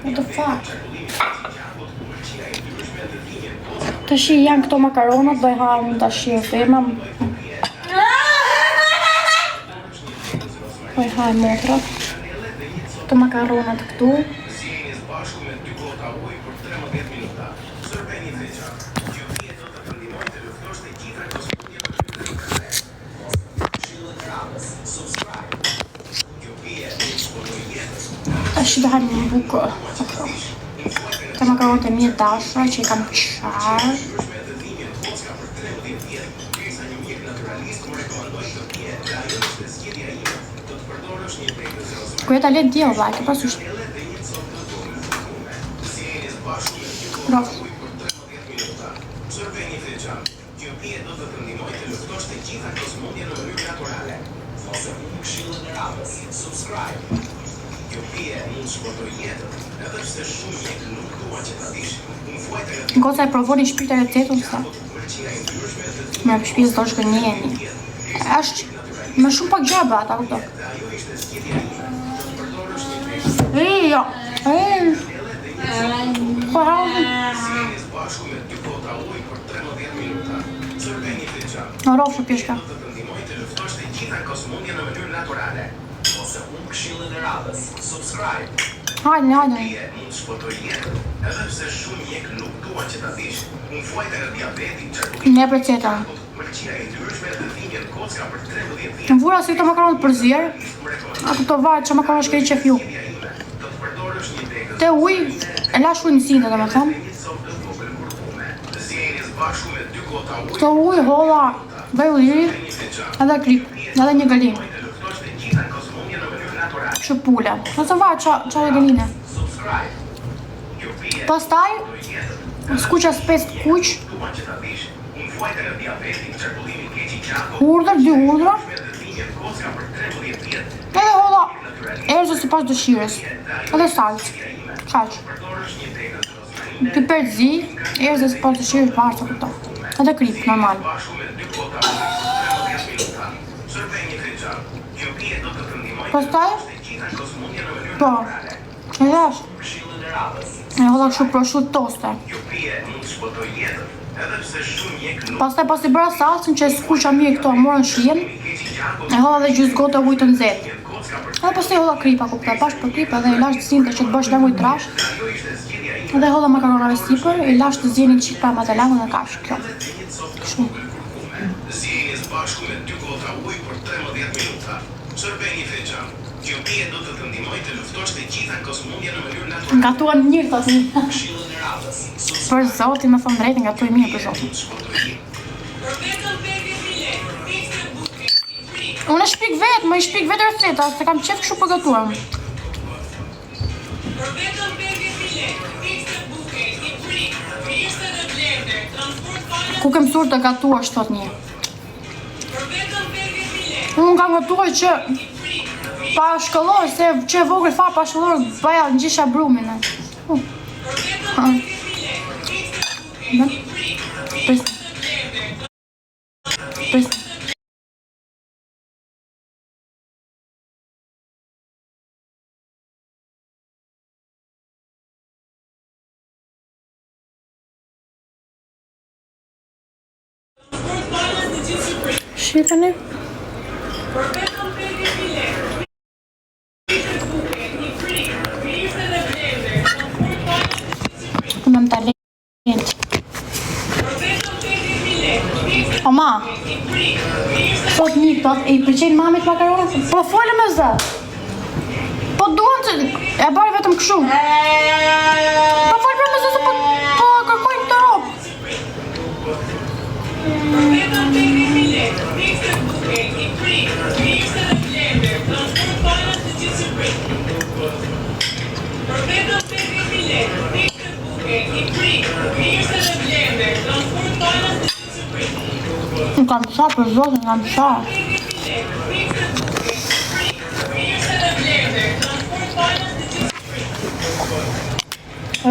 What the fuck? Të shi janë këto makaronat, do i hajmë të shi e firma. Do i hajmë motrat. Këto makaronat këtu. Tash do hajmë një bukë. Këto makaronat e mia dashura që i kam qarë. Kujeta let djel, vllai, ke parasysh. Bravo. Goca e provoni shpirta e tetun sa. Me shpirtë do shkënjeni. Është më shumë pak gjaba ata këto. Jo. Po ha. Rofë pjeshka. Hajde. Ne receta. Në vura si këto makaronat për zjerë, a këto vajt që makaron shkeri qef ju. Te uj, e lash uj në sinde dhe me thëmë. Këto uj, holla, bëj uliri, edhe krip, edhe një galim. Shëpule, nëse vajt që edhe galine. Pastaj, skuqa spes të kuq, hurdër, 2 hurdra, edhe holla erëzë si pas dëshires, edhe salcë, qaq. Piper zi, erëzë si pas dëshires varsa këto, edhe krip, normal. Pastaj, po, e dash, e holla kështu prosciutto toste. Pastaj pas i bëra salsën që skuqa mirë këto morën shijen, e holla dhe gjysë gotë ujë të nxehtë. Edhe pastaj holla kripa kupta, bashkë për kripa dhe i lash të sinte që të bësh languj trash. Edhe holla makaronave sipër, i lash të zjenin qik pa ma të langu dhe kafsh, kjo. Kështu. Gatuan njërë të asë. Për zotin, me thëmë drejtë, gatuaj mirë për zotin. Unë e shpik vetë, më i shpik vetë receta, se kam qef kështu për gatuam. Ku kem sur të gatuash, thot një. Unë kam gatuaj që pa shkollor, se që e vogël fa pa shkollor, baja në gjisha brumin. Pres. Shqipëni? Këmëm talent. Oma, thot një këto, i përqenë mamit makaronat? Po folë me zë. Po duan që e bari vetëm këshu. Po folë me zë se po kërkojnë të ropë. Në kam qa për zotin, në kam qa.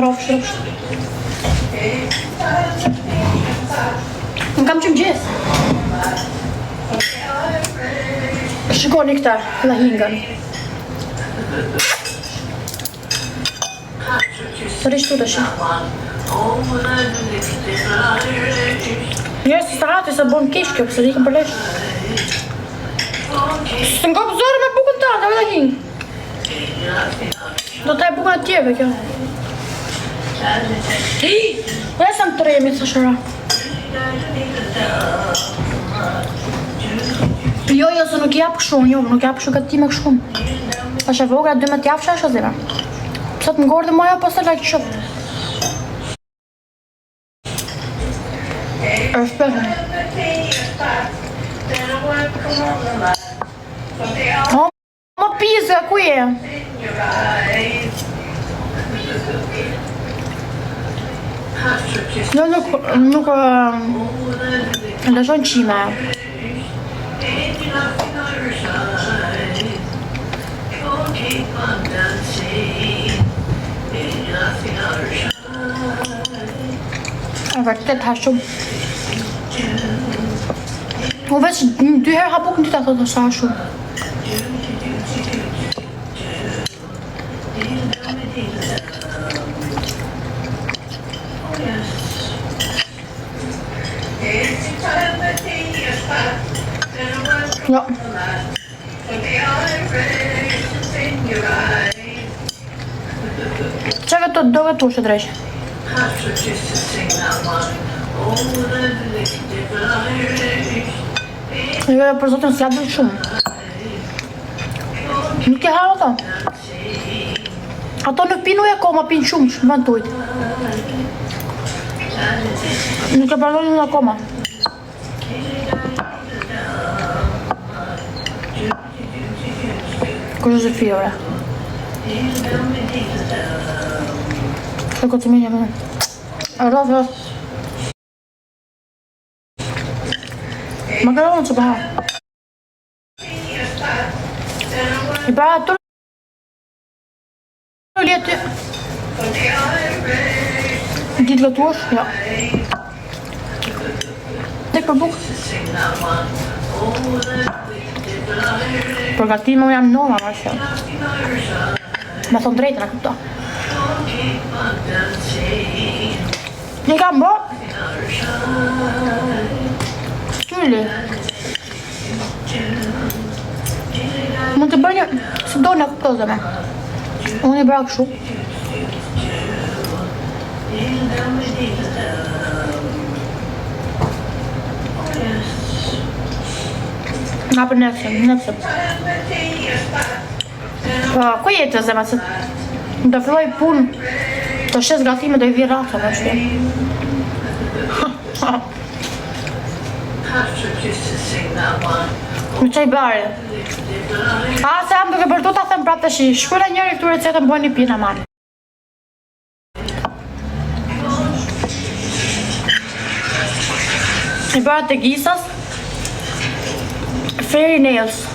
Rofsh. Në kam qëmë gjithë. Shikoni këta, dhe hingën. Sërish tu të shi. Njërë si starati se bon kish kjo, pëse rikën për lesh. Së nga pëzore me bukën ta, dhe hingë. Do taj bukën e tjeve kjo. Esam të rejemi, të shëra. Jo, se nuk japë këshumë, jo, nuk japë këshu këtë ti me këshumë. Pashe vogra, 12 japë shasha zime. Pësat më gorë dhe moja, pas të lajtë shumë. është përën. O, më pizë, ku je? Nuk lëshon qime. Vërtet ha shumë. U veç 2 herë hapuk në dita thotë sa shumë. Jo. Çeve të dove tu shë drejsh. Jo, për zotin s'ja dhe shumë. Nuk e harë ato. Ato nuk pinu e koma, pinë shumë, shumë vend tujt. Nuk e përdonin në koma. Kështë është fiore. Shë këtë minje më në. Rrëve. Makaronë që bëha. I bëha të ljetë. Ditë lëtuash? Ja. Tek për bukë. Përgatime u jam noma, ma që. Me thonë drejtë në këpto. Një kam bo? Kyli. Mund të bërë një, si do në këpto zëme. Unë i bërë këshu. Nga për nëpsëm. Ku jetë të zemë, se do filloj punë, të shes gatime do i vi rata, në shtë. Më qaj bare. Se jam duke bërtu ta them prapë të shi, shkura njëri këtu recetën bojnë një pina marë. I bërë të gjisas, Fairy Nails.